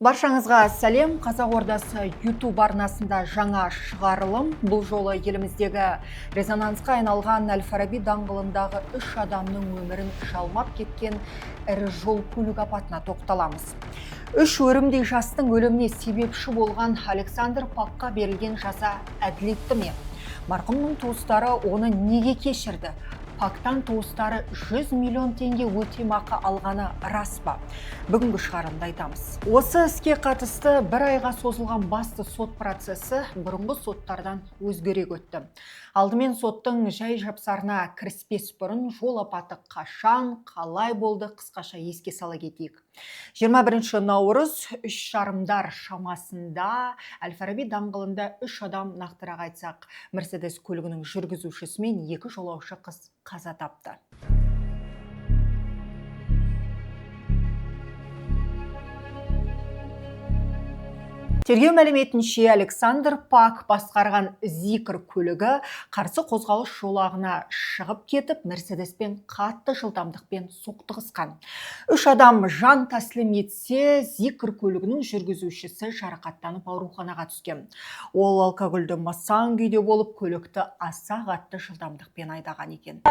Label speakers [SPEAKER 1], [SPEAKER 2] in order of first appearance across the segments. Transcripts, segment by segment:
[SPEAKER 1] Баршаңызға сәлем. Қазақ Ордасы YouTube арнасында жаңа шығарылым. Бұл жолы еліміздегі резонансқа айналған Әл-Фараби даңғылындағы 3 адамның өмірін жалмап кеткен ірі жол көлік апатына тоқталамыз. 3 өрімдей жастың өліміне себепші болған Александр Пакқа берілген жаза әділетті ме? Марқұмның туыстары оны неге кешірді? Пактан туыстары 100 миллион теңге өтемақы алғаны рас па? Бүгінгі шығарылымда айтамыз. Осы іске қатысты бір айға созылған басты сот процесі бұрынғы соттардан өзгерек өтті. Алдымен соттың жай жапсарына кіріспес бұрын жол апаты қашан, қалай болды қысқаша еске сала кетейік. 21 наурыз 3:30 шамасында Әл-Фараби даңғылында 3 адам, нақтырақ айтсақ, Мерседес көлігінің жүргізушісі мен 2 жолаушы қыз қаза тапты. Тергеу мәліметінше Александр Пак басқарған Зикр көлігі қарсы қозғалыс жолағына шығып кетіп, Мерседеспен қатты жылдамдықпен соқтығысқан. 3 адам жан тәсілім етсе, Зикр көлігінің жүргізушісі жарақаттанып ауруханаға түскен. Ол алкогольді масаң күйде болып, көлікті аса қатты жылдамдықпен айдаған екен.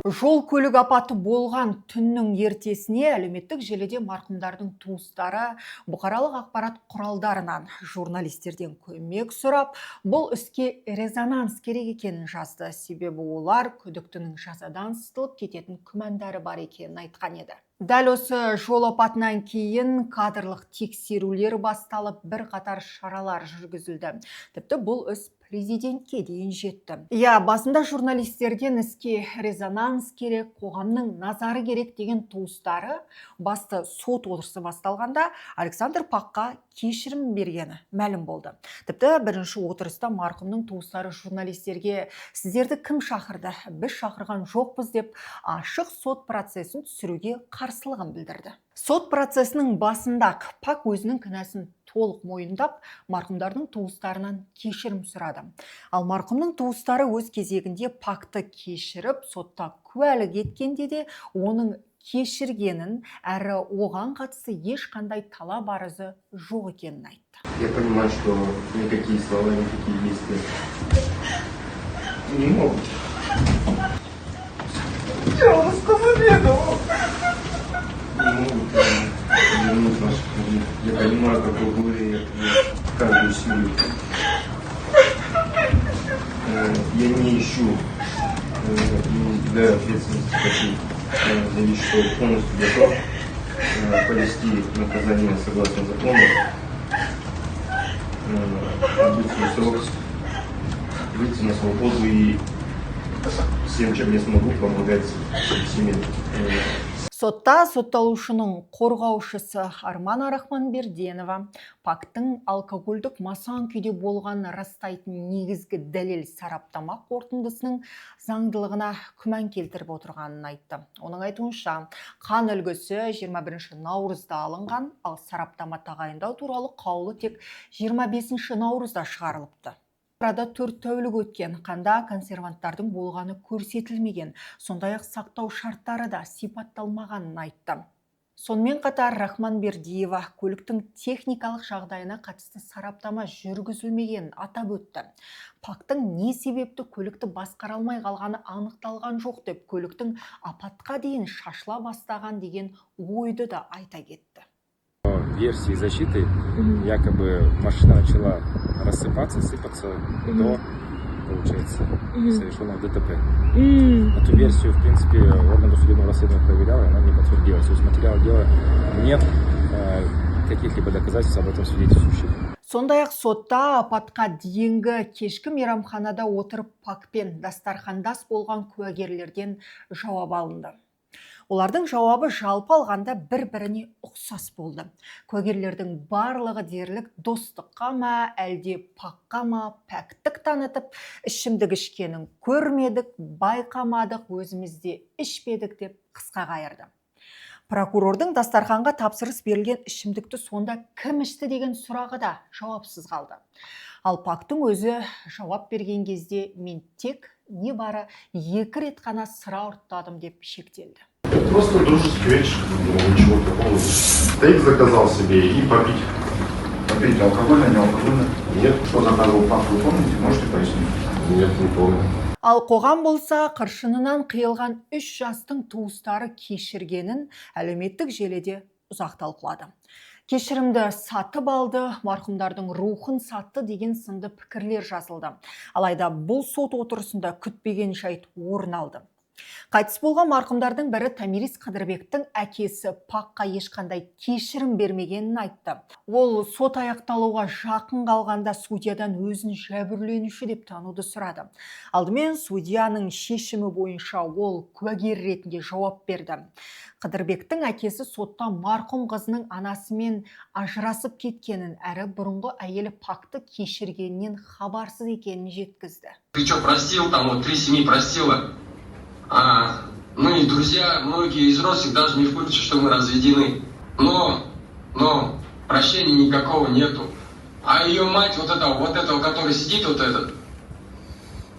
[SPEAKER 1] Жол көлік апаты болған түннің ертесіне әлеуметтік желіде марқұмдардың туыстары бұқаралық ақпарат құралдарынан, журналистерден көмек сұрап, бұл іске резонанс керек екенін жазды. Себебі олар күдіктінің жазадан сытылып кететін күмәндары бар екенін айтқан еді. Дәл осы жол апатынан кейін кадрлық тексерулер басталып, бірқатар шаралар жүргізілді. Тіпті бұл іс президентке дейін жетті. Басында журналистерден іске резонанс керек, қоғамның назары керек деген туыстары басты сот отырысы басталғанда Александр Пакқа кешірім бергені мәлім болды. Тіпті бірінші отырыста марқұмның туыстары журналистерге "Сіздерді кім шақырды? Біз шақырған жоқпыз" деп ашық сот процесін түсіруге қарсылығын білдірді. Сот процесінің басында Пак өзінің кінәсін толық мойындап, марқұмдардың туыстарынан кешірім сұрады. Ал марқұмның туыстары өз кезегінде Пакты кешіріп, сотта куәлік еткенде де оның кешіргенін, әрі оған қатысты ешқандай талап арызы жоқ екенін айтты.
[SPEAKER 2] Я понимаю, что никакие слова, никакие действия не могут. Не могут вернуть наших людей. Я понимаю, как вы говорите, каждую семью. Я не ищу, не избегаю ответственности, хочу заявить, что полностью готов повести наказание согласно закону, отбыть свой срок, выйти на свободу и всем, чем я смогу, помогать семье.
[SPEAKER 1] Сотта сотталушының қорғаушысы Армана Рахманберденова Пактың алкогольдік масаң күйде болғанын растайтын негізгі дәлел сараптама қорытындысының заңдылығына күмән келтіріп отырғанын айтты. Оның айтуынша, қан үлгісі 21 наурызда алынған, ал сараптама тағайындау туралы қаулы тек 25 наурызда шығарылыпты. Арада 4 тәулік өткен, қанда консерванттардың болғаны көрсетілмеген, сондай-ақ сақтау шарттары да сипатталмағанын айтты. Сонымен қатар Рахманбердиева көліктің техникалық жағдайына қатысты сараптама жүргізілмегенін атап өтті. Пактың не себепті көлікті басқара алмай қалғаны анықталған жоқ деп, көліктің апатқа дейін шашыла бастаған деген ойды да айта кетті.
[SPEAKER 3] Версии защиты, якобы машина начала рассыпаться, сыпаться до, получается, совершенного ДТП. Эту версию, в принципе, орган досудебного расследования проверял, и она не подтвердилась. То есть материал дела нет каких-либо доказательств об этом свидетельствующих.
[SPEAKER 1] Сондай-ақ сотта апатқа дейінгі кешкі мейрамханада отырып Пакпен дастархандас болған куәгерлерден жауап алынды. Олардың жауабы жалпы алғанда бір-біріне ұқсас болды. Куәгерлердің барлығы дерлік достыққа ма, әлде Пакқа ма пәктік танытып, ішімдік ішкенін көрмедік, байқамадық, өзімізде ішпедік деп қысқа қайырды. Прокурордың дастарханға тапсырыс берілген ішімдікті сонда кім ішті деген сұрағы да жауапсыз қалды. Ал пактың өзі жауап берген кезде мен тек небары 2 рет қана сыра ұрттадым деп шектелді.
[SPEAKER 2] Просто дружеский вечер, ничего такого. Стейк заказал себе и попить.
[SPEAKER 4] Попить алкогольно, не алкогольно?
[SPEAKER 2] Нет.
[SPEAKER 4] Что заказывал папа, вы помните? Можете пояснить?
[SPEAKER 2] Нет, не помню.
[SPEAKER 1] Ал қоғам болса қыршынынан қиылған 3 жастың туыстары кешіргенін әлеуметтік желіде ұзақ талқылады. Кешірімді сатып алды, марқұмдардың рухын сатты деген сынды пікірлер жазылды. Алайда бұл сот отырысында күтпеген жайт орын алды. Қайтыс болған марқұмдардың бірі Тамирис Қыдырбектің әкесі Паққа ешқандай кешірім бермегенін айтты. Ол сот аяқталуға жақын қалғанда судьядан өзін жәбірленуші деп тануды сұрады. Алдымен судьяның шешімі бойынша ол куәгер ретінде жауап берді. Қыдырбектің әкесі сотта марқұм қызының анасымен ажырасып кеткенін әрі бұрынғы әйелі Пакты кешіргенінен хабарсыз екенін жеткізді.
[SPEAKER 5] Ты что, простил, там вот 3 семьи простила? Мы друзья, многие из родственников даже не в курсе, что мы разведены. Но прощения никакого нету. А ее мать, вот этого, который сидит, вот этот,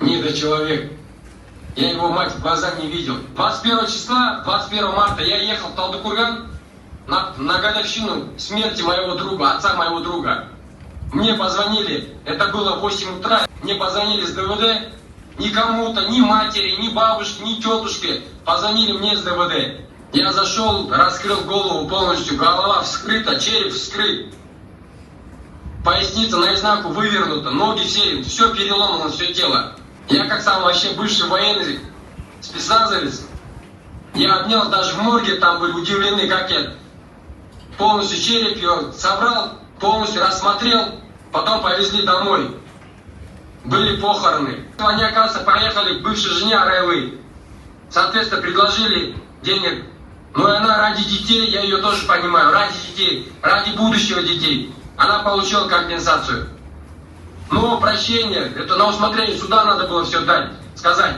[SPEAKER 5] недочеловек. Я его мать в глаза не видел. 21 числа, 21 марта я ехал в Талдыкурган на годовщину смерти моего друга, отца моего друга. Мне позвонили, это было в 8 утра, мне позвонили с ДВД. Ни кому-то, ни матери, ни бабушке, ни тетушке позвонили мне с ДВД. Я зашел, раскрыл голову полностью, голова вскрыта, череп вскрыт. Поясница наизнанку вывернута, ноги все переломано, все тело. Я как сам вообще бывший военный спецназовец. Я обнял, даже в морге там были удивлены, как я полностью череп ее собрал, полностью рассмотрел, потом повезли домой. Были похороны. Они, оказывается, поехали к бывшей жене Арайлы. Соответственно, предложили денег. Но и она ради детей, я ее тоже понимаю, ради детей, ради будущего детей. Она получила компенсацию. Но прощение, это на усмотрение суда надо было все дать, сказать.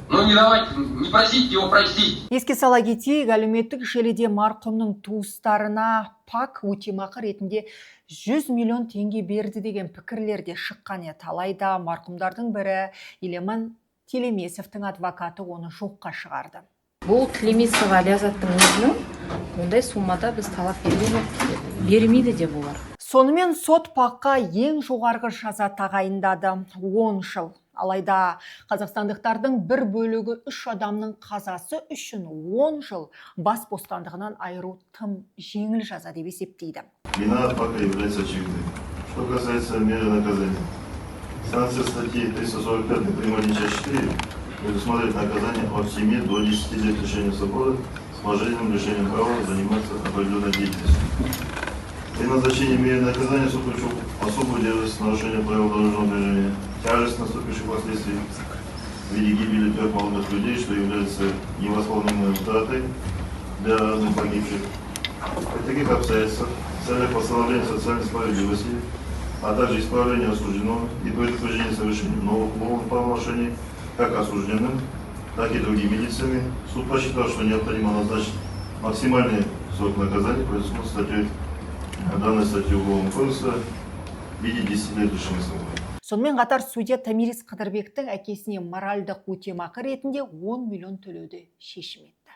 [SPEAKER 5] Но не давать, не просить его простить.
[SPEAKER 1] Еске сала кетейік, әлеуметтік желіде марқұмның туыстарына Пак өтемақы ретінде 100 миллион теңге берді деген пікірлерде шыққан еді. Алайда марқұмдардың бірі Елеман Телемесовтың адвокаты оны жоққа шығарды.
[SPEAKER 6] Бұл Телемесова Лязаттың өзінің ондай суммада біз талап бермейді деп олар.
[SPEAKER 1] Сонымен сот Пакқа ең жоғарғы жаза тағайындады, 10 жыл. Алайда қазақстандықтардың бір бөлігі 3 адамның қазасы үшін 10 жыл бас бостандығынан айыру тым жеңіл жаза деп есептейді.
[SPEAKER 7] Вина Пака является очевидной. Что касается меры наказания. Санкция статьи 345 приморье часть 4 предусматривает наказание от 7 до 10 лет лишения свободы с положительным лишением права заниматься определенной деятельностью. При назначении меры наказания суд учел особую дерзость нарушения правил дорожного движения, тяжесть наступивших последствий в виде гибели 3 молодых людей, что является невосполнимой утратой для родных погибших. При таких обстоятельствах в целях восстановления социальной справедливости, а также исправления осужденного и предупреждения совершения новых уголовных правонарушений как осужденным, так и другими лицами, суд посчитал, что необходимо назначить максимальный срок наказания, предусмотренный данной статьи Уголовного кодекса в виде 10 лет лишения свободы.
[SPEAKER 1] Сонымен қатар судья Тамирис Қыдырбектің әкесіне моральдық өтемақы ретінде 10 миллион төлеуді шешім етті.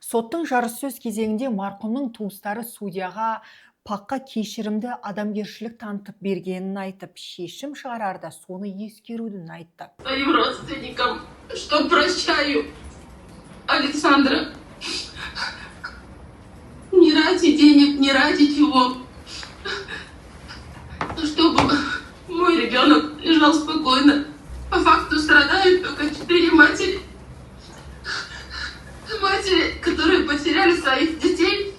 [SPEAKER 1] Соттың жарыссөз кезеңінде марқұмның туыстары судьяға Пакқа кешірімді адамгершілік танытып бергенін айтып, шешім шығарарда соны ескерудін айтты.
[SPEAKER 8] Своим родственникам, что прощаю Александра. Не ради денег, не ради чего. Чтобы мой ребенок лежал спокойно. По факту страдают только 4 матери. Матери, которые потеряли своих детей,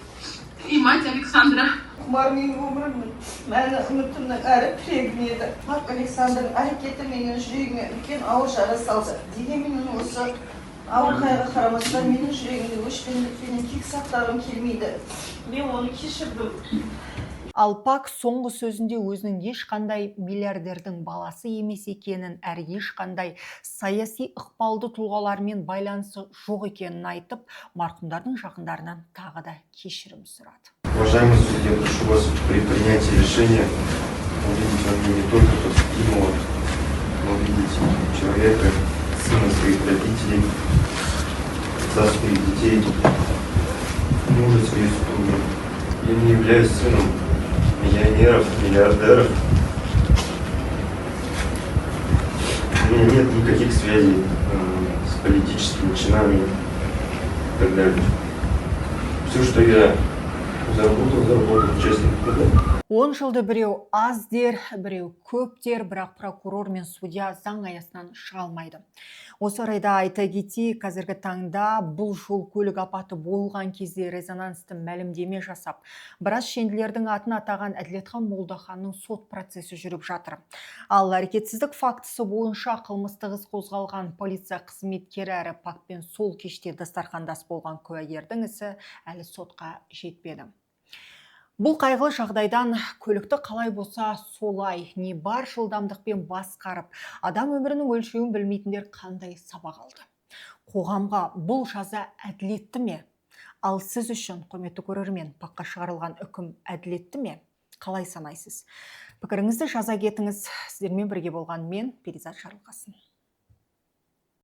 [SPEAKER 8] и мать Александра.
[SPEAKER 9] Бармин өмірімнің мәні үмітімнің әрі тірегім еді. Пак Александрның әрекеті менің жүрегіме үлкен ауыр жара салды. Дегенмен осы ауыр қайғы қарамастан менің жүрегімде өшпендік пен кек сақтағым келмейді. Мен оны кешірдім.
[SPEAKER 1] Ал Пак соңғы сөзінде өзінің ешқандай миллиардердің баласы емес екенін, әрі ешқандай саяси ықпалды тұлғалармен байланысы жоқ екенін айтып, марқұмдардың жақындарынан тағы да кешірім сұрады.
[SPEAKER 2] Уважаемый судья, прошу вас при принятии решения увидеть во мне не только тот стимул, но увидеть человека, сына своих родителей, отца своих детей, мужа своей супруги. Я не являюсь сыном миллионеров, миллиардеров. У меня нет никаких связей с политическими чинами и так далее. Все, что я заработал участник труда.
[SPEAKER 1] 10 жылды біреу аз дер, біреу көп дер, бірақ прокурор мен судья заң аясынан шыға алмайды. Осы орайда айта кетейік, қазіргі таңда бұл жол көлік апаты болған кезде резонансты мәлімдеме жасап, біраз шенділердің атын атаған Әділетхан Молдаханның сот процесі жүріп жатыр. Ал әрекетсіздік фактісі бойынша қылмыстық іс қозғалған полиция қызметкері әрі Пакпен сол кеште дастархандас болған куәгердің ісі әлі сотқа жетпеді. Бұл қайғылы жағдайдан көлікті қалай болса солай, не бар жылдамдықпен басқарып, адам өмірінің өлшеуін білмейтіндер қандай сабақ алды. Қоғамға бұл жаза әділетті ме? Ал сіз үшін, құрметті көрермен, Пакқа шығарылған үкім әділетті ме? Қалай санайсыз? Пікіріңізді жаза кетіңіз. Сіздермен бірге болған мен, Перизат Жарылқасын.